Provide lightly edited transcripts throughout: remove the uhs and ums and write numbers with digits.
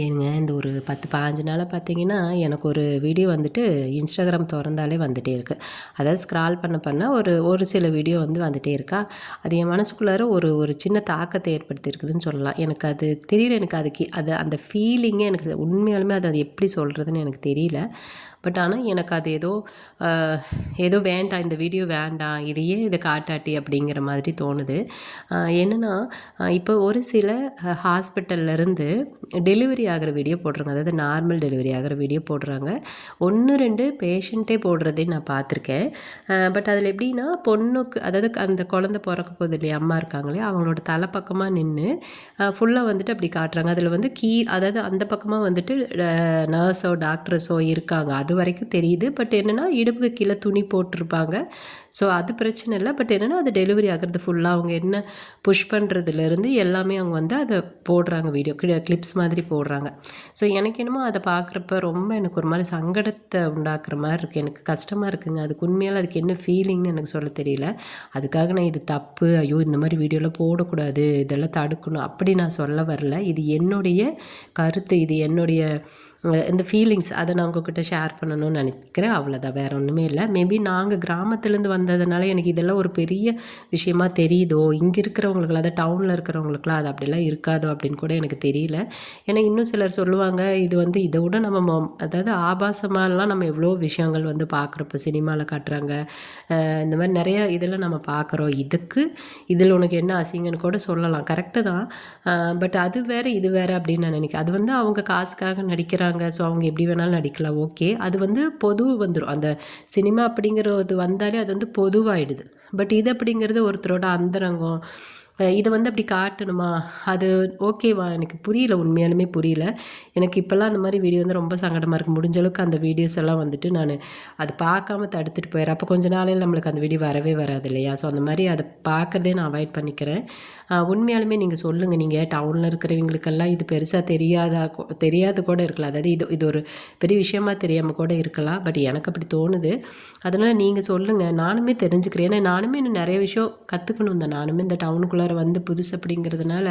ஏங்க இந்த ஒரு 10-15 நாளாக பார்த்தீங்கன்னா, எனக்கு ஒரு வீடியோ வந்துட்டு இன்ஸ்டாகிராம் தொறந்தாலே வந்துட்டே இருக்குது. அதாவது ஸ்க்ரால் பண்ண பண்ண ஒரு ஒரு சில வீடியோ வந்துட்டே இருக்கா, அது என் மனசுக்குள்ளார ஒரு ஒரு சின்ன தாக்கத்தை ஏற்படுத்தியிருக்குதுன்னு சொல்லலாம். எனக்கு அது தெரியல, எனக்கு அதுக்கு அது அந்த ஃபீலிங்கே எனக்கு உண்மையாலுமே அது எப்படி சொல்கிறதுன்னு எனக்கு தெரியல. பட் ஆனால் எனக்கு அது ஏதோ வேண்டாம், இந்த வீடியோ வேண்டாம், இதையே இதை காட்டாட்டி அப்படிங்கிற மாதிரி தோணுது. என்னென்னா இப்போ ஒரு சில ஹாஸ்பிட்டல்லேருந்து டெலிவரி ஆகிற வீடியோ போடுறாங்க, அதாவது நார்மல் டெலிவரி ஆகிற வீடியோ போடுறாங்க. 1-2 பேஷண்ட்டே போடுறதையும் நான் பார்த்துருக்கேன். பட் அதில் எப்படின்னா பொண்ணுக்கு, அதாவது அந்த குழந்தை பிறக்க போகுது இல்லையா, அம்மா இருக்காங்களே அவங்களோட தலைப்பக்கமாக நின்று ஃபுல்லாக வந்துட்டு அப்படி காட்டுறாங்க. அதில் அதாவது அந்த பக்கமாக வந்துட்டு நர்ஸோ டாக்டர்ஸோ இருக்காங்க, அது வரைக்கும் தெரியுது. பட் என்னென்னா இடுப்புக்கு கீழே துணி போட்டிருப்பாங்க. ஸோ அது பிரச்சனை இல்லை. பட் என்னென்னா அது டெலிவரி ஆகிறது ஃபுல்லாக அவங்க என்ன புஷ் பண்ணுறதுலேருந்து எல்லாமே அவங்க அதை போடுறாங்க, வீடியோ கிளிப்ஸ் மாதிரி போடுறாங்க. ஸோ எனக்கு என்னமோ அதை பார்க்குறப்ப ரொம்ப எனக்கு ஒரு மாதிரி சங்கடத்தை உண்டாக்குற மாதிரி இருக்குது, எனக்கு கஷ்டமாக இருக்குங்க. அதுக்கு உண்மையால் அதுக்கு என்ன ஃபீலிங்னு எனக்கு சொல்ல தெரியல. அதுக்காக நான் இது தப்பு, ஐயோ இந்த மாதிரி வீடியோலாம் போடக்கூடாது, இதெல்லாம் தடுக்கணும் அப்படி நான் சொல்ல வரல. இது என்னுடைய கருத்து, இது என்னுடைய இந்த ஃபீலிங்ஸ், அதை நான் உங்ககிட்ட ஷேர் பண்ணணும்னு நினைக்கிறேன். அவ்வளோதான், வேறு ஒன்றுமே இல்லை. மேபி நாங்கள் கிராமத்துலேருந்து வந்ததுனால எனக்கு இதெல்லாம் ஒரு பெரிய விஷயமா தெரியுதோ, இங்கே இருக்கிறவங்களுக்கு, அதாவது டவுனில் இருக்கிறவங்களுக்குலாம் அது அப்படிலாம் இருக்காதோ அப்படின்னு கூட எனக்கு தெரியல. ஏன்னா இன்னும் சிலர் சொல்லுவாங்க, இது இதை விட நம்ம அதாவது ஆபாசமாலாம் நம்ம எவ்வளோ விஷயங்கள் பார்க்குறப்ப சினிமாவில் காட்டுறாங்க, இந்த மாதிரி நிறைய இதெல்லாம் நம்ம பார்க்குறோம். இதில் உனக்கு என்ன அசிங்கன்னு கூட சொல்லலாம், கரெக்டு தான். பட் அது வேறு இது வேறு அப்படின்னு நான் நினைக்கிறேன். அது அவங்க காசுக்காக நடிக்கிறாங்க. ஸோ அவங்க எப்படி வேணாலும் நடிக்கலாம், ஓகே. அது பொது வந்துடும், அந்த சினிமா அப்படிங்கிறது வந்தாலே அது பொதுவாயிடுது. பட் இது அப்படிங்கிறது ஒருத்தரோட அந்தரங்கம், இதை அப்படி காட்டணுமா, அது ஓகேவா, எனக்கு புரியல, உண்மையாலுமே புரியல. எனக்கு இப்போல்லாம் அந்த மாதிரி வீடியோ ரொம்ப சங்கடமாக இருக்குது. முடிஞ்ச அளவுக்கு அந்த வீடியோஸ் எல்லாம் நான் அது பார்க்காம தடுத்துட்டு போயிடுறேன். அப்போ கொஞ்ச நாளையில் நம்மளுக்கு அந்த வீடியோ வரவே வராது இல்லையா. ஸோ அந்த மாதிரி அதை பார்க்குறதே நான் அவாய்ட் பண்ணிக்கிறேன். உண்மையாலுமே நீங்கள் சொல்லுங்கள், நீங்கள் டவுனில் இருக்கிறவங்களுக்கெல்லாம் இது பெருசாக தெரியாது கூட இருக்கலாம், அதாவது இது ஒரு பெரிய விஷயமா தெரியாமல் கூட இருக்கலாம். பட் எனக்கு அப்படி தோணுது. அதனால் நீங்கள் சொல்லுங்கள், நானுமே தெரிஞ்சுக்கிறேன். ஏன்னா நானுமே இன்னும் நிறைய விஷயம் கற்றுக்கணும் தான். நானுமே இந்த டவுனுக்குள்ளார புதுசு அப்படிங்கிறதுனால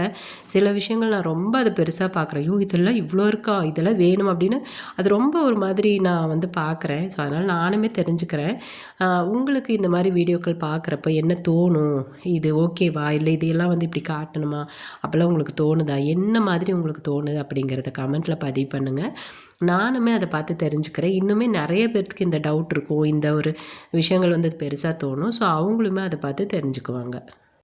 சில விஷயங்கள் நான் ரொம்ப அதை பெருசாக பார்க்குறேன். ஐயோ இதெல்லாம் இவ்வளோ இருக்கா, இதெல்லாம் வேணும் அப்படின்னு அது ரொம்ப ஒரு மாதிரி நான் பார்க்குறேன். ஸோ அதனால் நானுமே தெரிஞ்சுக்கிறேன். உங்களுக்கு இந்த மாதிரி வீடியோக்கள் பார்க்குறப்ப என்ன தோணும், இது ஓகேவா, இல்லை இதையெல்லாம் இப்படி காட்டணுமா, அப்போல்லாம் உங்களுக்கு தோணுதா, என்ன மாதிரி உங்களுக்கு தோணுது அப்படிங்கிறத கமெண்ட்டில் பதிவு பண்ணுங்கள். நானுமே அதை பார்த்து தெரிஞ்சுக்கிறேன். இன்னுமே நிறைய பேர்த்துக்கு இந்த டவுட் இருக்கும், இந்த ஒரு விஷயங்கள் பெருசாக தோணும். ஸோ அவங்களுமே அதை பார்த்து தெரிஞ்சுக்குவாங்க.